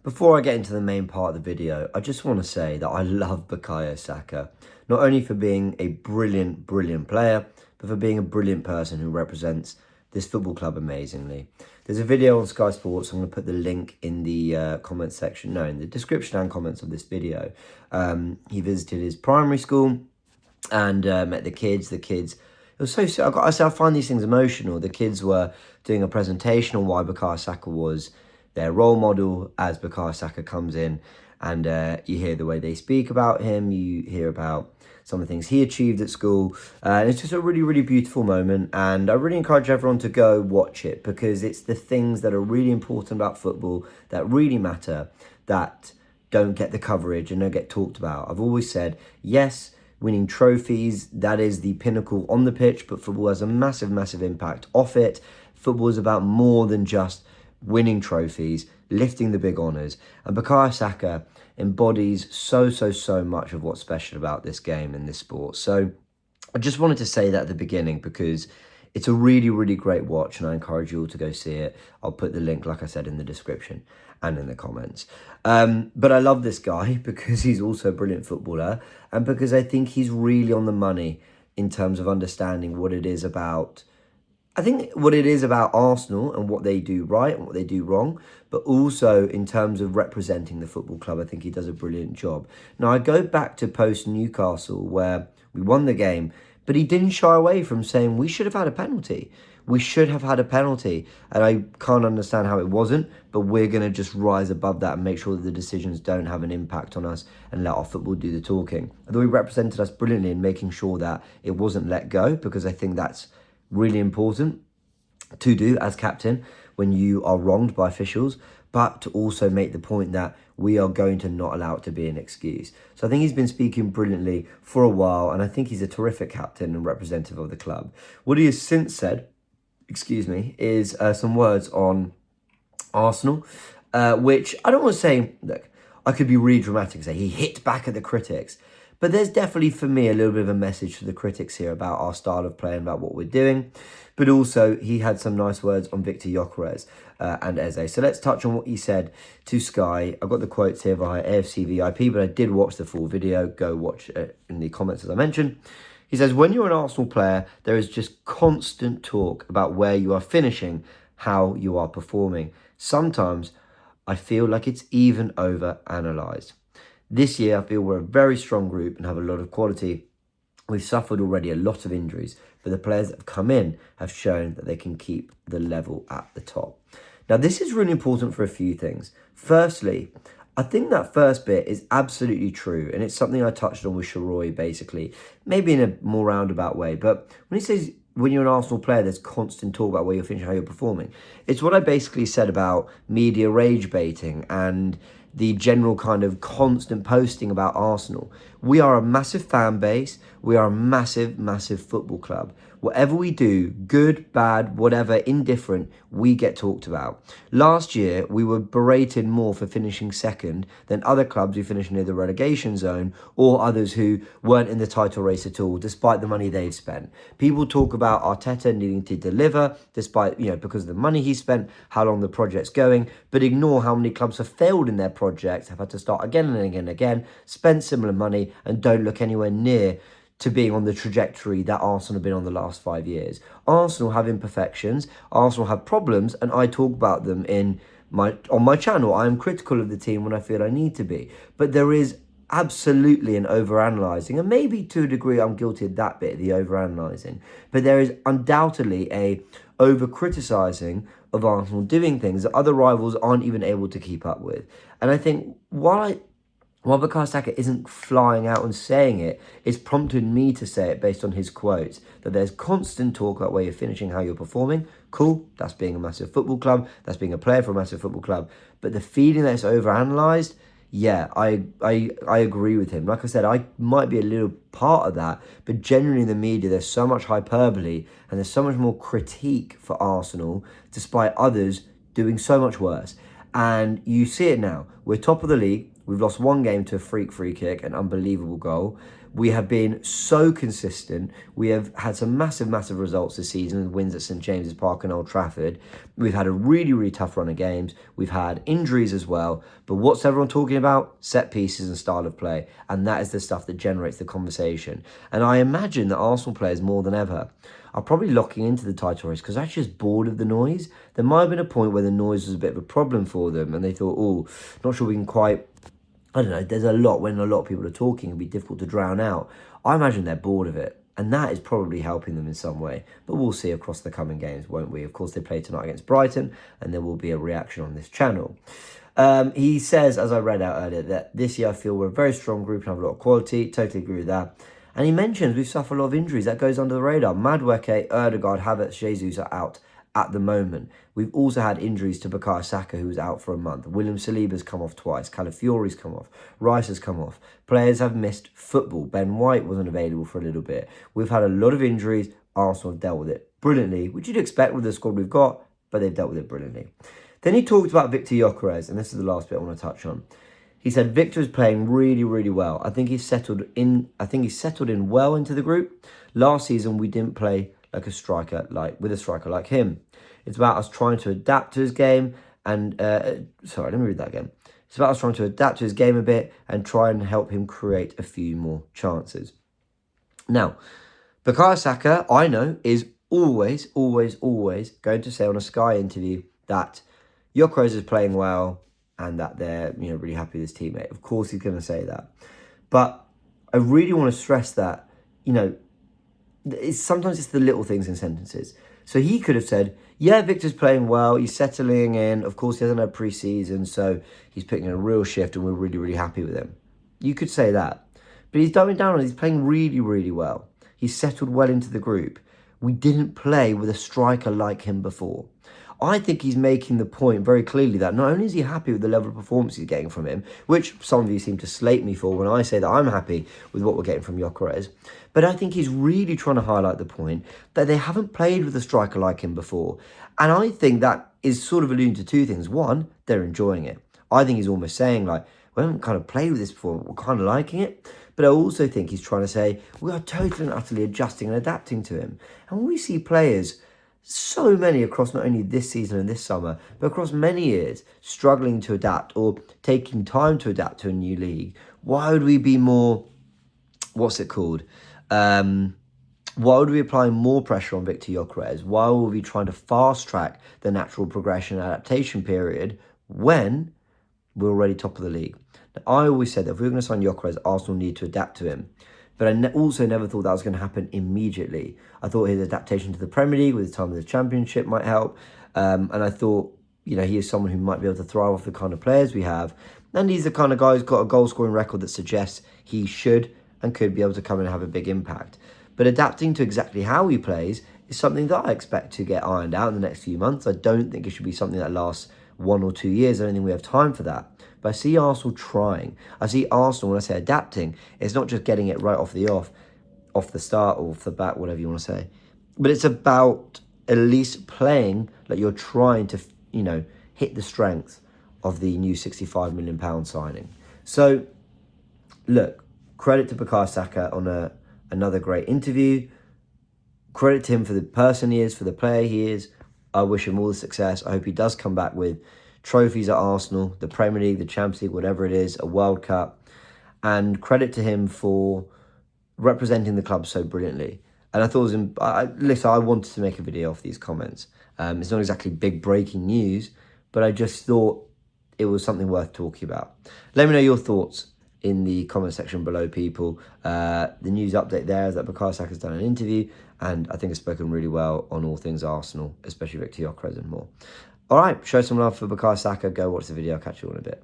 Before I get into the main part of the video, I just want to say that I love Bukayo Saka, not only for being a brilliant player, but for being a brilliant person who represents this football club amazingly. There's a video on Sky Sports. I'm going to put the link in the comments section, no, in the description and comments of this video. He visited his primary school and met the kids. It was so I find these things emotional. The kids were doing a presentation on why Bukayo Saka was their role model as Bukayo Saka comes in, and you hear the way they speak about him. You hear about some of the things he achieved at school. It's just a really beautiful moment, and I really encourage everyone to go watch it, because it's the things that are really important about football, that really matter, that don't get the coverage and don't get talked about. I've always said, yes, winning trophies, that is the pinnacle on the pitch, but football has a massive impact off it. Football is about more than just winning trophies, lifting the big honours, and Bukayo Saka embodies so much of what's special about this game and this sport. So I just wanted to say that at the beginning, because it's a really great watch, and I encourage you all to go see it. I'll put the link, like I said, in the description and in the comments. But I love this guy because he's also a brilliant footballer, and because I think he's really on the money in terms of understanding what it is about Arsenal and what they do right and what they do wrong, but also in terms of representing the football club. I think he does a brilliant job. Now, I go back to post-Newcastle, where we won the game, but he didn't shy away from saying we should have had a penalty. We should have had a penalty, and I can't understand how it wasn't, but we're going to just rise above that and make sure that the decisions don't have an impact on us and let our football do the talking. I thought he represented us brilliantly in making sure that it wasn't let go, because I think that's really important to do as captain when you are wronged by officials, but to also make the point that we are going to not allow it to be an excuse. So I think he's been speaking brilliantly for a while, and I think he's a terrific captain and representative of the club. What he has since said, is some words on Arsenal, which I don't want to say, look, I could be really dramatic and say he hit back at the critics, but there's definitely, for me, a little bit of a message to the critics here about our style of play and about what we're doing. But also, he had some nice words on Victor Gyokeres and Eze. So let's touch on what he said to Sky. I've got the quotes here via AFC VIP, but I did watch the full video. Go watch it in the comments, as I mentioned. He says, when you're an Arsenal player, there is just constant talk about where you are finishing, how you are performing. Sometimes I feel like it's even over-analysed. This year, I feel we're a very strong group and have a lot of quality. We've suffered already a lot of injuries, but the players that have come in have shown that they can keep the level at the top. Now, this is really important for a few things. Firstly, I think that first bit is absolutely true, and it's something I touched on with Sharoy, basically, maybe in a more roundabout way. But when he says, when you're an Arsenal player, there's constant talk about where you're finishing, how you're performing. It's what I basically said about media rage baiting and the general kind of constant posting about Arsenal. We are a massive fan base. We are a massive football club. Whatever we do, good, bad, whatever, indifferent, we get talked about. Last year, we were berated more for finishing second than other clubs who finished near the relegation zone, or others who weren't in the title race at all, despite the money they've spent. People talk about Arteta needing to deliver, despite, because of the money he spent, how long the project's going, but ignore how many clubs have failed in their projects, have had to start again and again, spend similar money, and don't look anywhere near to being on the trajectory that Arsenal have been on the last 5 years. Arsenal have imperfections, Arsenal have problems, and I talk about them on my channel. I am critical of the team when I feel I need to be. But there is absolutely an overanalyzing, and maybe to a degree I'm guilty of that bit, the overanalyzing. But there is undoubtedly a over-criticising of Arsenal doing things that other rivals aren't even able to keep up with. And I think while Bukayo Saka isn't flying out and saying it, it's prompted me to say it based on his quotes, that there's constant talk about where you're finishing, how you're performing. Cool, that's being a massive football club, that's being a player for a massive football club. But the feeling that it's overanalyzed, yeah, I agree with him. Like I said, I might be a little part of that, but generally in the media, there's so much hyperbole and there's so much more critique for Arsenal, despite others doing so much worse. And you see it now. We're top of the league. We've lost one game to a freak free kick, an unbelievable goal. We have been so consistent. We have had some massive, massive results this season, wins at St James's Park and Old Trafford. We've had a really, really tough run of games. We've had injuries as well. But what's everyone talking about? Set pieces and style of play. And that is the stuff that generates the conversation. And I imagine that Arsenal players more than ever are probably locking into the title race because they're just bored of the noise. There might have been a point where the noise was a bit of a problem for them and they thought, oh, not sure we can quite... I don't know, there's a lot, when a lot of people are talking, it'd be difficult to drown out. I imagine they're bored of it, and that is probably helping them in some way. But we'll see across the coming games, won't we? Of course, they play tonight against Brighton, and there will be a reaction on this channel. He says, as I read out earlier, that this year I feel we're a very strong group and have a lot of quality. Totally agree with that. And he mentions we've suffered a lot of injuries. That goes under the radar. Madueke, Erdegaard, Havertz, Jesus are out at the moment. We've also had injuries to Bukayo Saka, who was out for a month. William Saliba's come off twice. Calafiori's come off. Rice has come off. Players have missed football. Ben White wasn't available for a little bit. We've had a lot of injuries. Arsenal have dealt with it brilliantly, which you'd expect with the squad we've got, but they've dealt with it brilliantly. Then he talked about Victor Gyokeres, and this is the last bit I want to touch on. He said Victor is playing really, really well. I think he's settled in well into the group. Last season we didn't play with a striker like him. It's about us trying to adapt to his game and sorry, let me read that again. It's about us trying to adapt to his game a bit and try and help him create a few more chances. Now, Bukayo Saka, I know, is always going to say on a Sky interview that Gyokeres is playing well and that they're really happy with his teammate. Of course he's going to say that. But I really want to stress that, sometimes it's the little things in sentences. So he could have said, yeah, Victor's playing well, he's settling in, of course he hasn't had pre-season, so he's picking a real shift and we're really, really happy with him. You could say that. But he's dumbing down on it, he's playing really, really well. He's settled well into the group. We didn't play with a striker like him before. I think he's making the point very clearly that not only is he happy with the level of performance he's getting from him, which some of you seem to slate me for when I say that I'm happy with what we're getting from Gyokeres, but I think he's really trying to highlight the point that they haven't played with a striker like him before. And I think that is sort of alluding to two things. One, they're enjoying it. I think he's almost saying, like, we haven't kind of played with this before, we're kind of liking it. But I also think he's trying to say, we are totally and utterly adjusting and adapting to him. And when we see players, so many across not only this season and this summer, but across many years, struggling to adapt or taking time to adapt to a new league, why would we be more, why would we be applying more pressure on Victor Gyokeres? Why would we be trying to fast track the natural progression and adaptation period when we're already top of the league? Now, I always said that if we were going to sign Gyokeres, Arsenal need to adapt to him. But I also never thought that was going to happen immediately. I thought his adaptation to the Premier League with his time in the Championship might help. And I thought, he is someone who might be able to thrive off the kind of players we have. And he's the kind of guy who's got a goal-scoring record that suggests he should and could be able to come in and have a big impact. But adapting to exactly how he plays is something that I expect to get ironed out in the next few months. I don't think it should be something that lasts 1 or 2 years. I don't think we have time for that. But I see Arsenal trying. I see Arsenal, when I say adapting, it's not just getting it right off the start or off the bat, whatever you want to say. But it's about at least playing like you're trying to, hit the strength of the new £65 million signing. So, look, credit to Bukayo Saka on another great interview. Credit to him for the person he is, for the player he is. I wish him all the success. I hope he does come back with trophies at Arsenal, the Premier League, the Champions League, whatever it is, a World Cup. And credit to him for representing the club so brilliantly. And I thought I wanted to make a video off these comments. It's not exactly big breaking news, but I just thought it was something worth talking about. Let me know your thoughts in the comment section below, people. The news update there is that Bukayo Saka's done an interview, and I think has spoken really well on all things Arsenal, especially Victor Gyokeres and more. All right, show some love for Bukayo Saka. Go watch the video. I'll catch you all in a bit.